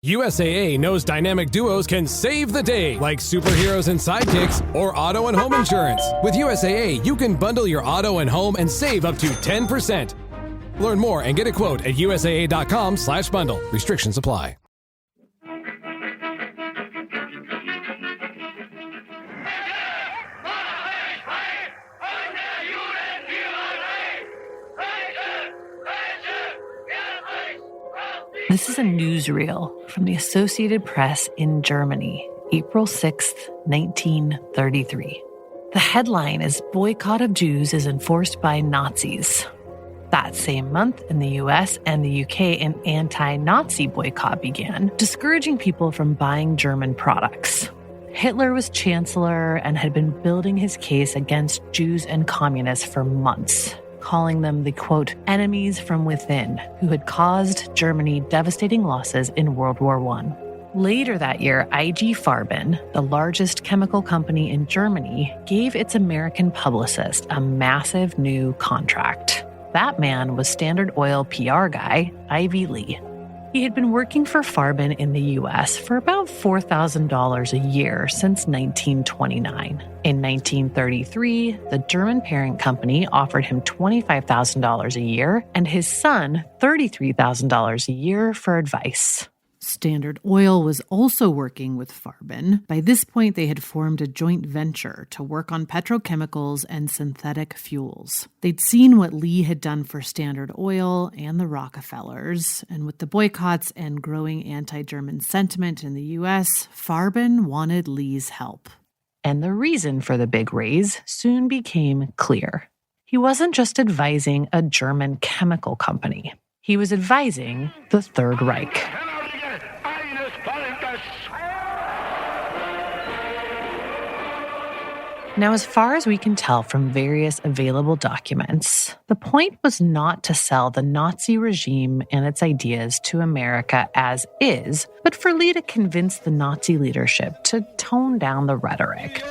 USAA knows dynamic duos can save the day, like superheroes and sidekicks or auto and home insurance. With USAA, you can bundle your auto and home and save up to 10%. Learn more and get a quote at usaa.com/bundle. Restrictions apply. This is a newsreel from the Associated Press in Germany, April 6th, 1933. The headline is "Boycott of Jews is enforced by Nazis." That same month, in the US and the UK, an anti-Nazi boycott began, discouraging people from buying German products. Hitler was chancellor and had been building his case against Jews and communists for months, calling them the, quote, enemies from within, who had caused Germany devastating losses in World War I. Later that year, IG Farben, the largest chemical company in Germany, gave its American publicist a massive new contract. That man was Standard Oil PR guy, Ivy Lee. He had been working for Farben in the US for about $4,000 a year since 1929. In 1933, the German parent company offered him $25,000 a year and his son $33,000 a year for advice. Standard Oil was also working with Farben. By this point, they had formed a joint venture to work on petrochemicals and synthetic fuels. They'd seen what Lee had done for Standard Oil and the Rockefellers, and with the boycotts and growing anti-German sentiment in the U.S., Farben wanted Lee's help. And the reason for the big raise soon became clear. He wasn't just advising a German chemical company. He was advising the Third Reich. Now, as far as we can tell from various available documents, the point was not to sell the Nazi regime and its ideas to America as is, but for Lee to convince the Nazi leadership to tone down the rhetoric,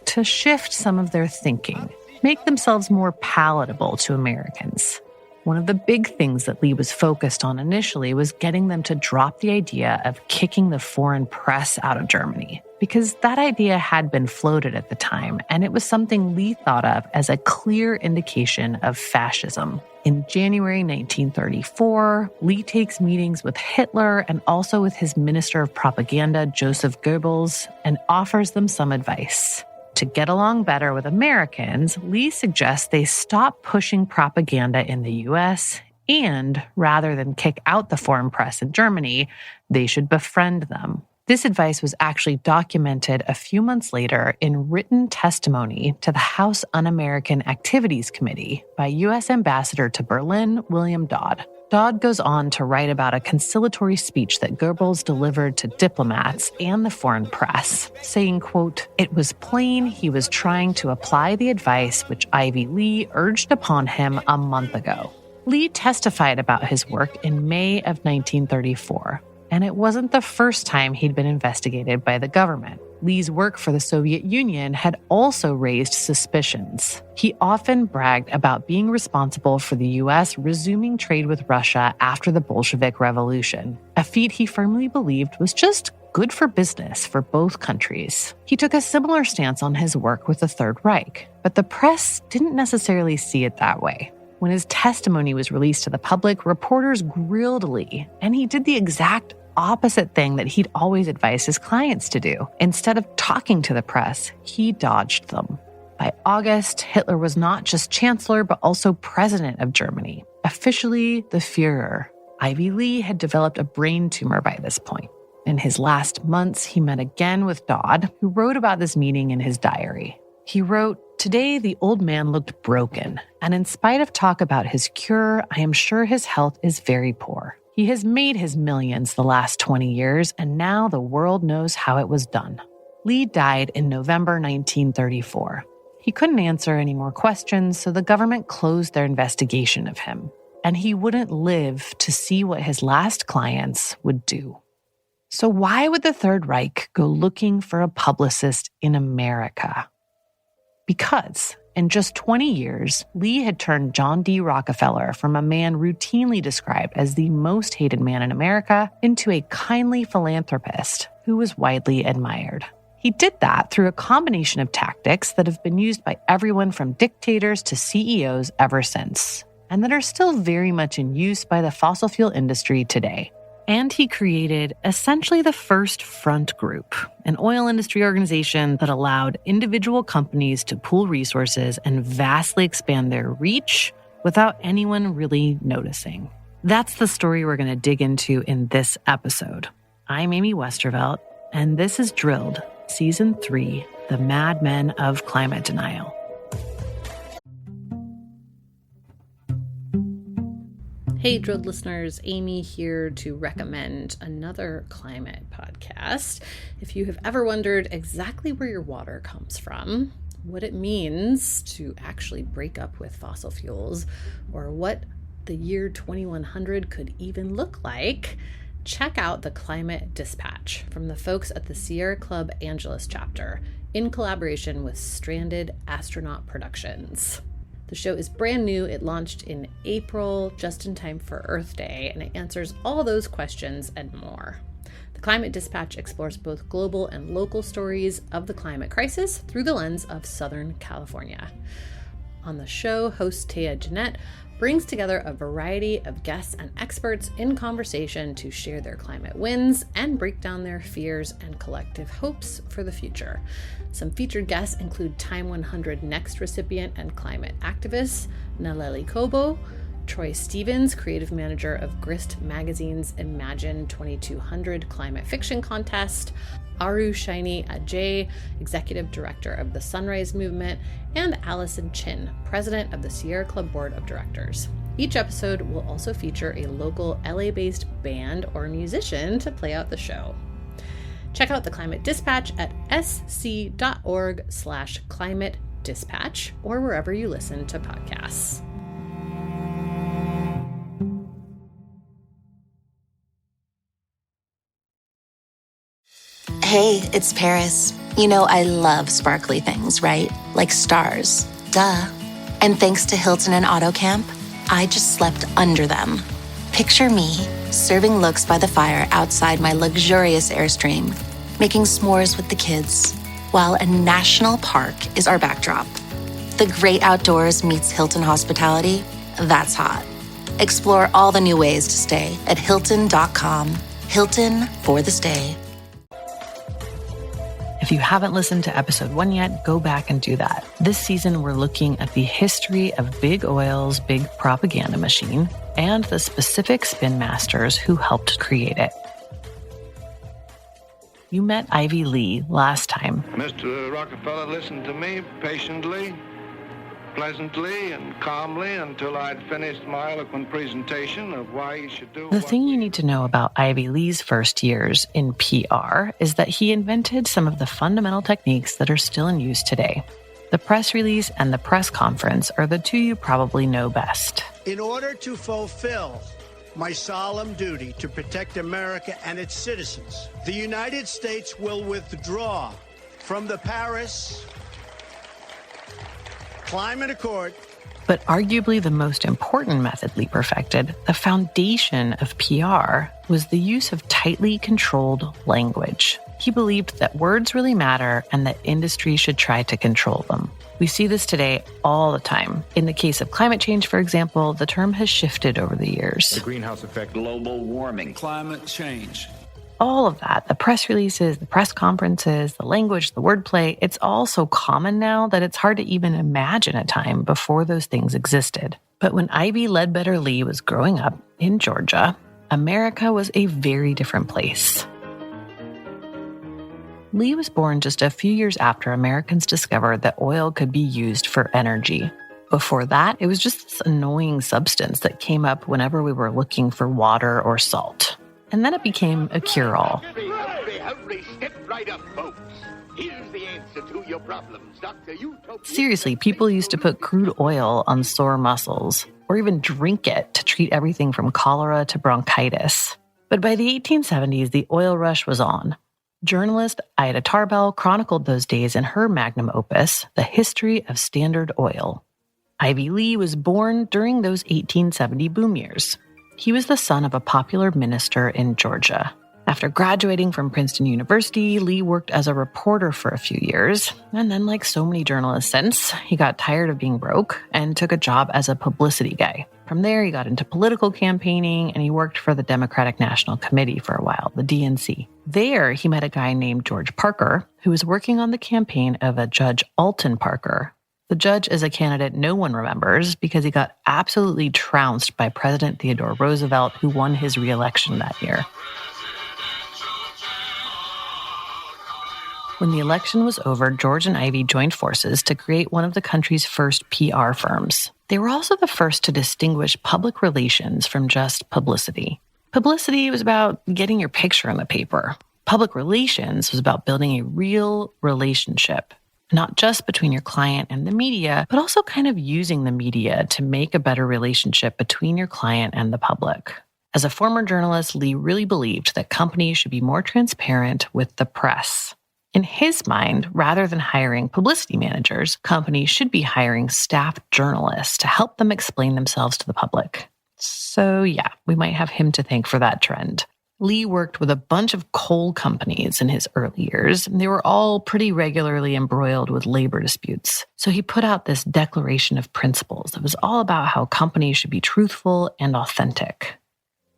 to shift some of their thinking, make themselves more palatable to Americans. One of the big things that Lee was focused on initially was getting them to drop the idea of kicking the foreign press out of Germany, because that idea had been floated at the time, and it was something Lee thought of as a clear indication of fascism. In January 1934, Lee takes meetings with Hitler and also with his Minister of Propaganda, Joseph Goebbels, and offers them some advice. To get along better with Americans, Lee suggests they stop pushing propaganda in the U.S., and rather than kick out the foreign press in Germany, they should befriend them. This advice was actually documented a few months later in written testimony to the House Un-American Activities Committee by U.S. Ambassador to Berlin, William Dodd. Dodd goes on to write about a conciliatory speech that Goebbels delivered to diplomats and the foreign press, saying, quote, "It was plain he was trying to apply the advice which Ivy Lee urged upon him a month ago." Lee testified about his work in May of 1934. And it wasn't the first time he'd been investigated by the government. Lee's work for the Soviet Union had also raised suspicions. He often bragged about being responsible for the U.S. resuming trade with Russia after the Bolshevik Revolution, a feat he firmly believed was just good for business for both countries. He took a similar stance on his work with the Third Reich, but the press didn't necessarily see it that way. When his testimony was released to the public, reporters grilled Lee, and he did the exact opposite thing that he'd always advised his clients to do. Instead of talking to the press, he dodged them. By August, Hitler was not just chancellor, but also president of Germany, officially the Führer. Ivy Lee had developed a brain tumor by this point. In his last months, he met again with Dodd, who wrote about this meeting in his diary. He wrote, "Today, the old man looked broken, and in spite of talk about his cure, I am sure his health is very poor. He has made his millions the last 20 years, and now the world knows how it was done." Lee died in November 1934. He couldn't answer any more questions, so the government closed their investigation of him, and he wouldn't live to see what his last clients would do. So why would the Third Reich go looking for a publicist in America? Because In just 20 years, Lee had turned John D. Rockefeller from a man routinely described as the most hated man in America into a kindly philanthropist who was widely admired. He did that through a combination of tactics that have been used by everyone from dictators to CEOs ever since, and that are still very much in use by the fossil fuel industry today. And he created essentially the first front group, an oil industry organization that allowed individual companies to pool resources and vastly expand their reach without anyone really noticing. That's the story we're going to dig into in this episode. I'm Amy Westervelt, and this is Drilled, Season 3, The Mad Men of Climate Denial. Hey, Drilled listeners, Amy here to recommend another climate podcast. If you have ever wondered exactly where your water comes from, what it means to actually break up with fossil fuels, or what the year 2100 could even look like, check out the Climate Dispatch from the folks at the Sierra Club Angeles chapter in collaboration with Stranded Astronaut Productions. The show is brand new. It launched in April, just in time for Earth Day, and it answers all those questions and more. The Climate Dispatch explores both global and local stories of the climate crisis through the lens of Southern California. On the show, host Taya Jeanette brings together a variety of guests and experts in conversation to share their climate wins and break down their fears and collective hopes for the future. Some featured guests include Time 100 Next recipient and climate activist Naleli Kobo, Troy Stevens, creative manager of Grist Magazine's Imagine 2200 climate fiction contest, Aru Shaini Ajay, executive director of the Sunrise Movement, and Allison Chin, president of the Sierra Club Board of Directors. Each episode will also feature a local LA-based band or musician to play out the show. Check out the Climate Dispatch at sc.org/climate dispatch or wherever you listen to podcasts. Hey, it's Paris. You know I love sparkly things, right? Like stars. Duh. And thanks to Hilton and AutoCamp, I just slept under them. Picture me, serving looks by the fire outside my luxurious Airstream, making s'mores with the kids, while a national park is our backdrop. The great outdoors meets Hilton hospitality. That's hot. Explore all the new ways to stay at Hilton.com. Hilton for the stay. If you haven't listened to episode 1 yet, go back and do that. This season, we're looking at the history of big oil's big propaganda machine and the specific spin masters who helped create it. You met Ivy Lee last time. Mr. Rockefeller listened to me patiently, pleasantly, and calmly until I'd finished my eloquent presentation of why he should do. The thing you need to know about Ivy Lee's first years in PR is that he invented some of the fundamental techniques that are still in use today. The press release and the press conference are the two you probably know best. In order to fulfill my solemn duty to protect America and its citizens, the United States will withdraw from the Paris Climate Accord. But arguably the most important method Lee perfected, the foundation of PR, was the use of tightly controlled language. He believed that words really matter and that industry should try to control them. We see this today all the time. In the case of climate change, for example, the term has shifted over the years. The greenhouse effect, global warming, climate change. All of that, the press releases, the press conferences, the language, the wordplay, it's all so common now that it's hard to even imagine a time before those things existed. But when Ivy Ledbetter Lee was growing up in Georgia, America was a very different place. Lee was born just a few years after Americans discovered that oil could be used for energy. Before that, it was just this annoying substance that came up whenever we were looking for water or salt. And then it became a cure-all. Hurry, step right up, folks. Here's the answer to your problems, Dr. Seriously, people used to put crude oil on sore muscles, or even drink it to treat everything from cholera to bronchitis. But by the 1870s, the oil rush was on. Journalist Ida Tarbell chronicled those days in her magnum opus, The History of Standard Oil. Ivy Lee was born during those 1870 boom years. He was the son of a popular minister in Georgia. After graduating from Princeton University, Lee worked as a reporter for a few years, and then, like so many journalists since, he got tired of being broke and took a job as a publicity guy. From there, he got into political campaigning, and he worked for the Democratic National Committee for a while, the DNC. There, he met a guy named George Parker, who was working on the campaign of a Judge Alton Parker. The judge is a candidate no one remembers because he got absolutely trounced by President Theodore Roosevelt, who won his re-election that year. When the election was over, George and Ivy joined forces to create one of the country's first PR firms. They were also the first to distinguish public relations from just publicity. Publicity was about getting your picture in the paper. Public relations was about building a real relationship, not just between your client and the media, but also kind of using the media to make a better relationship between your client and the public. As a former journalist, Lee really believed that companies should be more transparent with the press. In his mind, rather than hiring publicity managers, companies should be hiring staff journalists to help them explain themselves to the public. So yeah, we might have him to thank for that trend. Lee worked with a bunch of coal companies in his early years. They were all pretty regularly embroiled with labor disputes. So he put out this declaration of principles that was all about how companies should be truthful and authentic.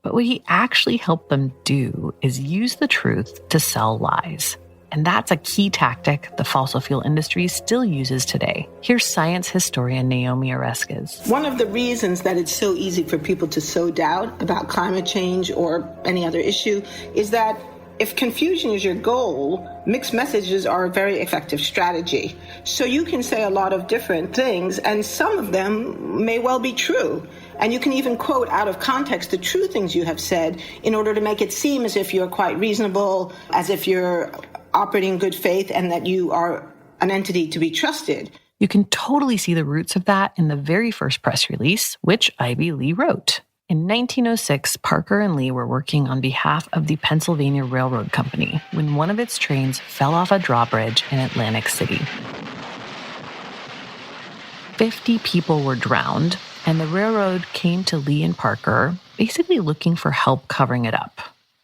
But what he actually helped them do is use the truth to sell lies. And that's a key tactic the fossil fuel industry still uses today. Here's science historian Naomi Oreskes. One of the reasons that it's so easy for people to sow doubt about climate change or any other issue is that if confusion is your goal, mixed messages are a very effective strategy. So you can say a lot of different things, and some of them may well be true. And you can even quote out of context the true things you have said in order to make it seem as if you're quite reasonable, as if you're operating in good faith, and that you are an entity to be trusted. You can totally see the roots of that in the very first press release, which Ivy Lee wrote. In 1906, Parker and Lee were working on behalf of the Pennsylvania Railroad Company when one of its trains fell off a drawbridge in Atlantic City. 50 people were drowned, and the railroad came to Lee and Parker basically looking for help covering it up.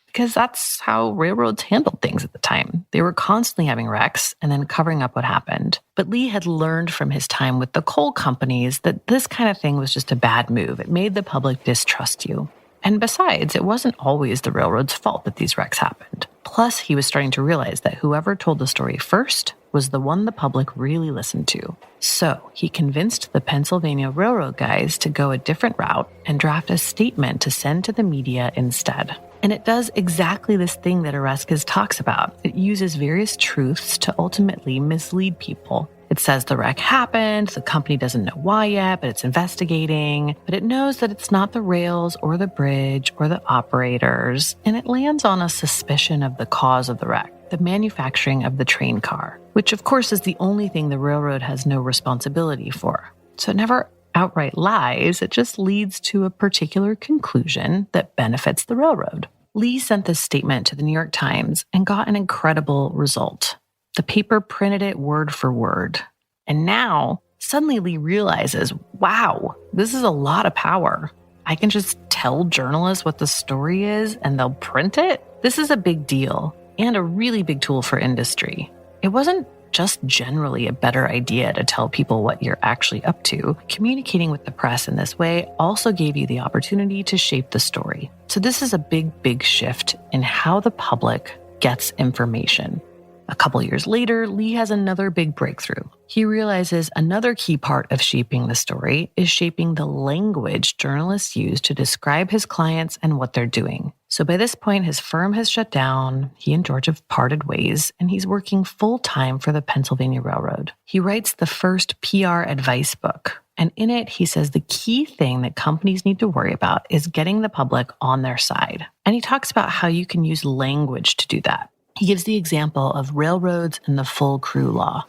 Because that's how railroads handled things at the time. They were constantly having wrecks and then covering up what happened. But Lee had learned from his time with the coal companies that this kind of thing was just a bad move. It made the public distrust you. And besides, it wasn't always the railroad's fault that these wrecks happened. Plus, he was starting to realize that whoever told the story first was the one the public really listened to. So he convinced the Pennsylvania Railroad guys to go a different route and draft a statement to send to the media instead. And it does exactly this thing that Oreskes talks about. It uses various truths to ultimately mislead people. It says the wreck happened, the company doesn't know why yet, but it's investigating. But it knows that it's not the rails or the bridge or the operators. And it lands on a suspicion of the cause of the wreck, the manufacturing of the train car, which of course is the only thing the railroad has no responsibility for. So it never outright lies, it just leads to a particular conclusion that benefits the railroad. Lee sent this statement to the New York Times and got an incredible result. The paper printed it word for word. And now, suddenly Lee realizes, wow, this is a lot of power. I can just tell journalists what the story is and they'll print it? This is a big deal and a really big tool for industry. It wasn't just generally a better idea to tell people what you're actually up to. Communicating with the press in this way also gave you the opportunity to shape the story. So this is a big shift in how the public gets information. A couple years later, Lee has another big breakthrough. He realizes another key part of shaping the story is shaping the language journalists use to describe his clients and what they're doing. So by this point, his firm has shut down, he and George have parted ways, and he's working full-time for the Pennsylvania Railroad. He writes the first PR advice book, and in it, he says the key thing that companies need to worry about is getting the public on their side. And he talks about how you can use language to do that. He gives the example of railroads and the full crew law.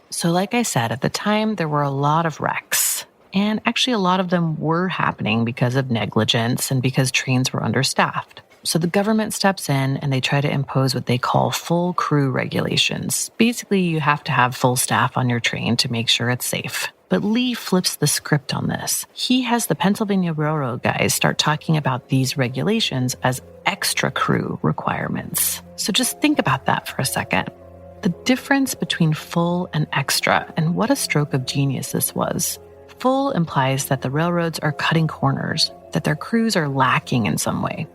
So like I said, at the time, there were a lot of wrecks. And actually, a lot of them were happening because of negligence and because trains were understaffed. So the government steps in and they try to impose what they call full crew regulations. Basically, you have to have full staff on your train to make sure it's safe. But Lee flips the script on this. He has the Pennsylvania Railroad guys start talking about these regulations as extra crew requirements. So just think about that for a second. The difference between full and extra, and what a stroke of genius this was. Full implies that the railroads are cutting corners, that their crews are lacking in some way.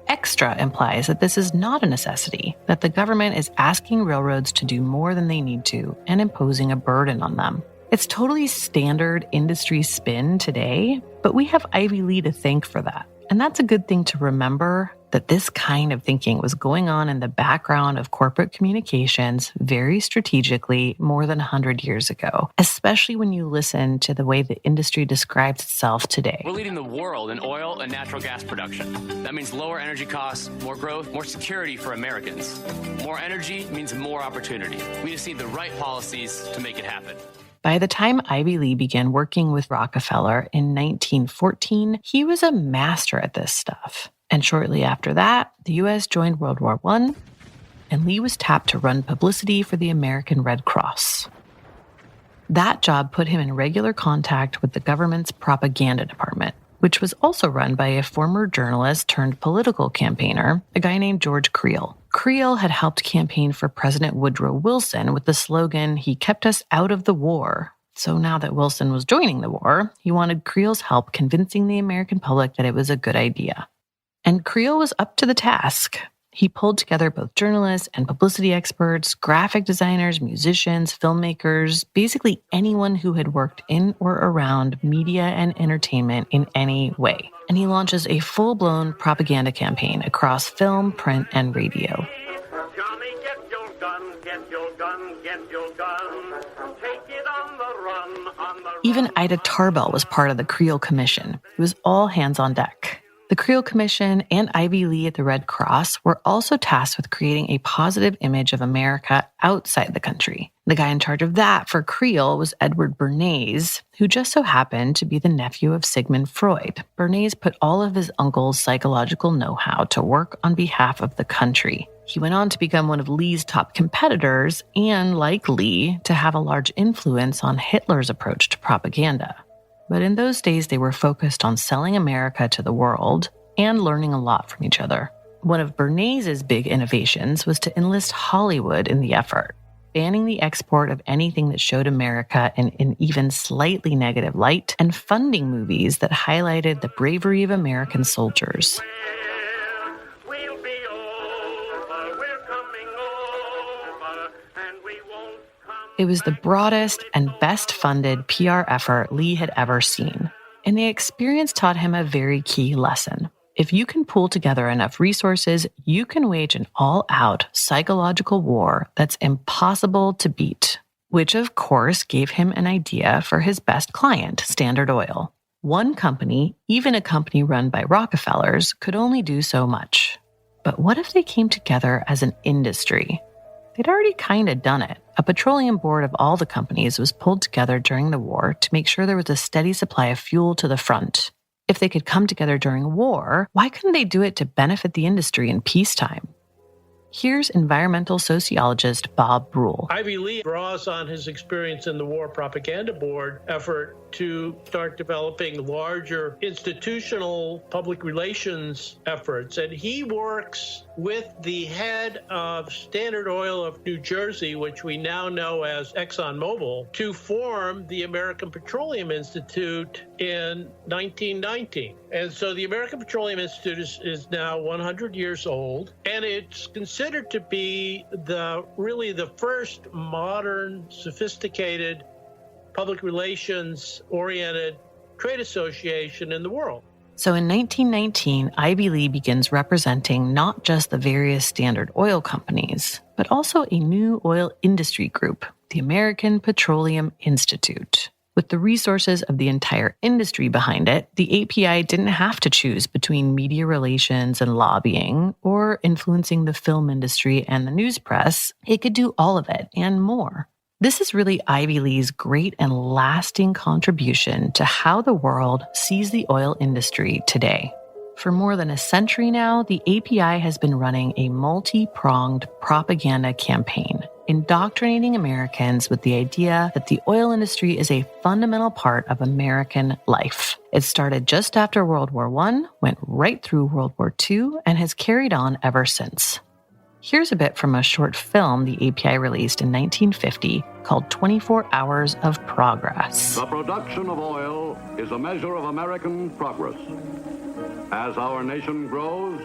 Extra implies that this is not a necessity, that the government is asking railroads to do more than they need to and imposing a burden on them. It's totally standard industry spin today, but we have Ivy Lee to thank for that. And that's a good thing to remember, that this kind of thinking was going on in the background of corporate communications very strategically more than 100 years ago, especially when you listen to the way the industry describes itself today. We're leading the world in oil and natural gas production. That means lower energy costs, more growth, more security for Americans. More energy means more opportunity. We just need the right policies to make it happen. By the time Ivy Lee began working with Rockefeller in 1914, he was a master at this stuff. And shortly after that, the U.S. joined World War I, and Lee was tapped to run publicity for the American Red Cross. That job put him in regular contact with the government's propaganda department, which was also run by a former journalist turned political campaigner, a guy named George Creel. Creel had helped campaign for President Woodrow Wilson with the slogan, "He kept us out of the war." So now that Wilson was joining the war, he wanted Creel's help convincing the American public that it was a good idea. And Creel was up to the task. He pulled together both journalists and publicity experts, graphic designers, musicians, filmmakers, basically anyone who had worked in or around media and entertainment in any way. And he launches a full-blown propaganda campaign across film, print, and radio. Johnny, get your gun, get your gun, get your gun. Take it on the run, on the run. Even Ida Tarbell was part of the Creel Commission. It was all hands on deck. The Creel Commission and Ivy Lee at the Red Cross were also tasked with creating a positive image of America outside the country. The guy in charge of that for Creel was Edward Bernays, who just so happened to be the nephew of Sigmund Freud. Bernays put all of his uncle's psychological know-how to work on behalf of the country. He went on to become one of Lee's top competitors and, like Lee, to have a large influence on Hitler's approach to propaganda. But in those days, they were focused on selling America to the world and learning a lot from each other. One of Bernays' big innovations was to enlist Hollywood in the effort, banning the export of anything that showed America in an even slightly negative light and funding movies that highlighted the bravery of American soldiers. It was the broadest and best-funded PR effort Lee had ever seen. And the experience taught him a very key lesson. If you can pool together enough resources, you can wage an all-out psychological war that's impossible to beat. Which, of course, gave him an idea for his best client, Standard Oil. One company, even a company run by Rockefellers, could only do so much. But what if they came together as an industry? They'd already kind of done it. A petroleum board of all the companies was pulled together during the war to make sure there was a steady supply of fuel to the front. If they could come together during war, why couldn't they do it to benefit the industry in peacetime? Here's environmental sociologist Bob Brule. Ivy Lee draws on his experience in the War Propaganda Board effort to start developing larger institutional public relations efforts. And he works with the head of Standard Oil of New Jersey, which we now know as ExxonMobil, to form the American Petroleum Institute in 1919. And so the American Petroleum Institute is now 100 years old, and it's considered to be really the first modern, sophisticated, public relations-oriented trade association in the world. So in 1919, Ivy Lee begins representing not just the various Standard Oil companies, but also a new oil industry group, the American Petroleum Institute. With the resources of the entire industry behind it, the API didn't have to choose between media relations and lobbying or influencing the film industry and the news press. It could do all of it and more. This is really Ivy Lee's great and lasting contribution to how the world sees the oil industry today. For more than a century now, the API has been running a multi-pronged propaganda campaign, indoctrinating Americans with the idea that the oil industry is a fundamental part of American life. It started just after World War I, went right through World War II, and has carried on ever since. Here's a bit from a short film the API released in 1950 called 24 Hours of Progress. The production of oil is a measure of American progress. As our nation grows,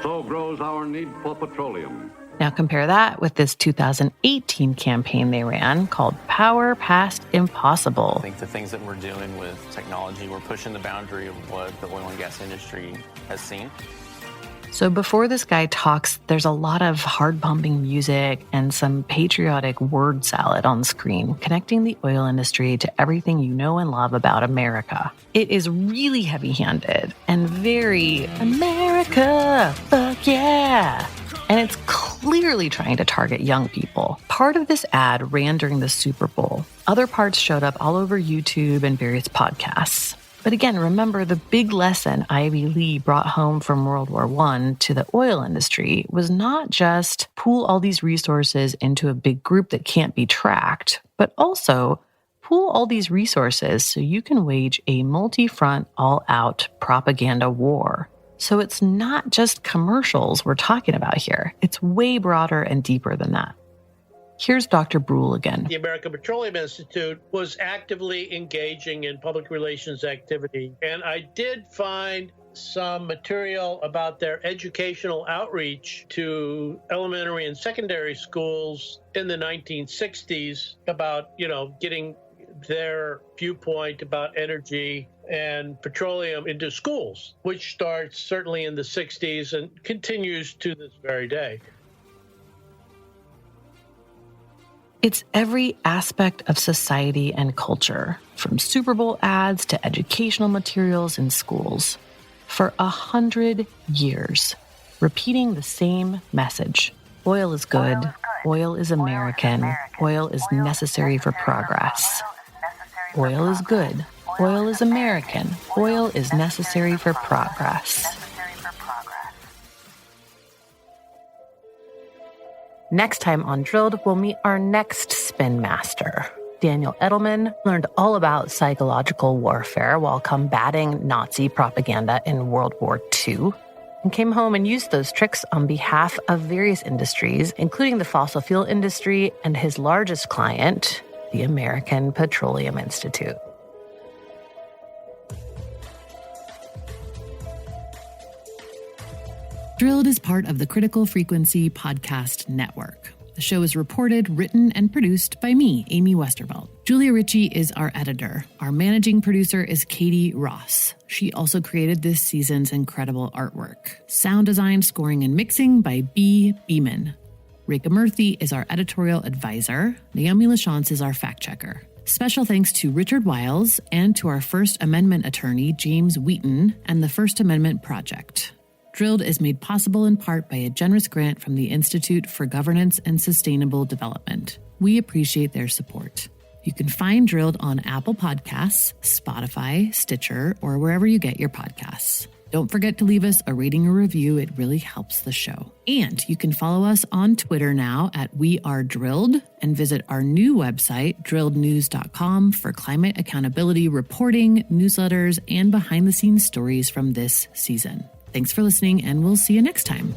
so grows our need for petroleum. Now compare that with this 2018 campaign they ran called Power Past Impossible. I think the things that we're doing with technology, we're pushing the boundary of what the oil and gas industry has seen. So before this guy talks, there's a lot of heart-pumping music and some patriotic word salad on screen, connecting the oil industry to everything you know and love about America. It is really heavy-handed and very America, fuck yeah. And it's clearly trying to target young people. Part of this ad ran during the Super Bowl. Other parts showed up all over YouTube and various podcasts. But again, remember the big lesson Ivy Lee brought home from World War I to the oil industry was not just pool all these resources into a big group that can't be tracked, but also pool all these resources so you can wage a multi-front, all-out propaganda war. So it's not just commercials we're talking about here. It's way broader and deeper than that. Here's Dr. Brule again. The American Petroleum Institute was actively engaging in public relations activity, and I did find some material about their educational outreach to elementary and secondary schools in the 1960s about, getting their viewpoint about energy and petroleum into schools, which starts certainly in the 60s and continues to this very day. It's every aspect of society and culture, from Super Bowl ads to educational materials in schools. For 100 years, repeating the same message. Oil is good. Oil is American. Oil is necessary for progress. Oil is good. Oil is American. Oil is necessary for progress. Next time on Drilled, we'll meet our next spin master. Daniel Edelman learned all about psychological warfare while combating Nazi propaganda in World War II, and came home and used those tricks on behalf of various industries, including the fossil fuel industry and his largest client, the American Petroleum Institute. Drilled is part of the Critical Frequency Podcast Network. The show is reported, written, and produced by me, Amy Westervelt. Julia Ritchie is our editor. Our managing producer is Katie Ross. She also created this season's incredible artwork. Sound design, scoring, and mixing by B. Beeman. Rekha Murthy is our editorial advisor. Naomi Lachance is our fact checker. Special thanks to Richard Wiles and to our First Amendment attorney, James Wheaton, and the First Amendment Project. Drilled is made possible in part by a generous grant from the Institute for Governance and Sustainable Development. We appreciate their support. You can find Drilled on Apple Podcasts, Spotify, Stitcher, or wherever you get your podcasts. Don't forget to leave us a rating or review. It really helps the show. And you can follow us on Twitter now at We Are Drilled, and visit our new website, drillednews.com, for climate accountability reporting, newsletters, and behind-the-scenes stories from this season. Thanks for listening, and we'll see you next time.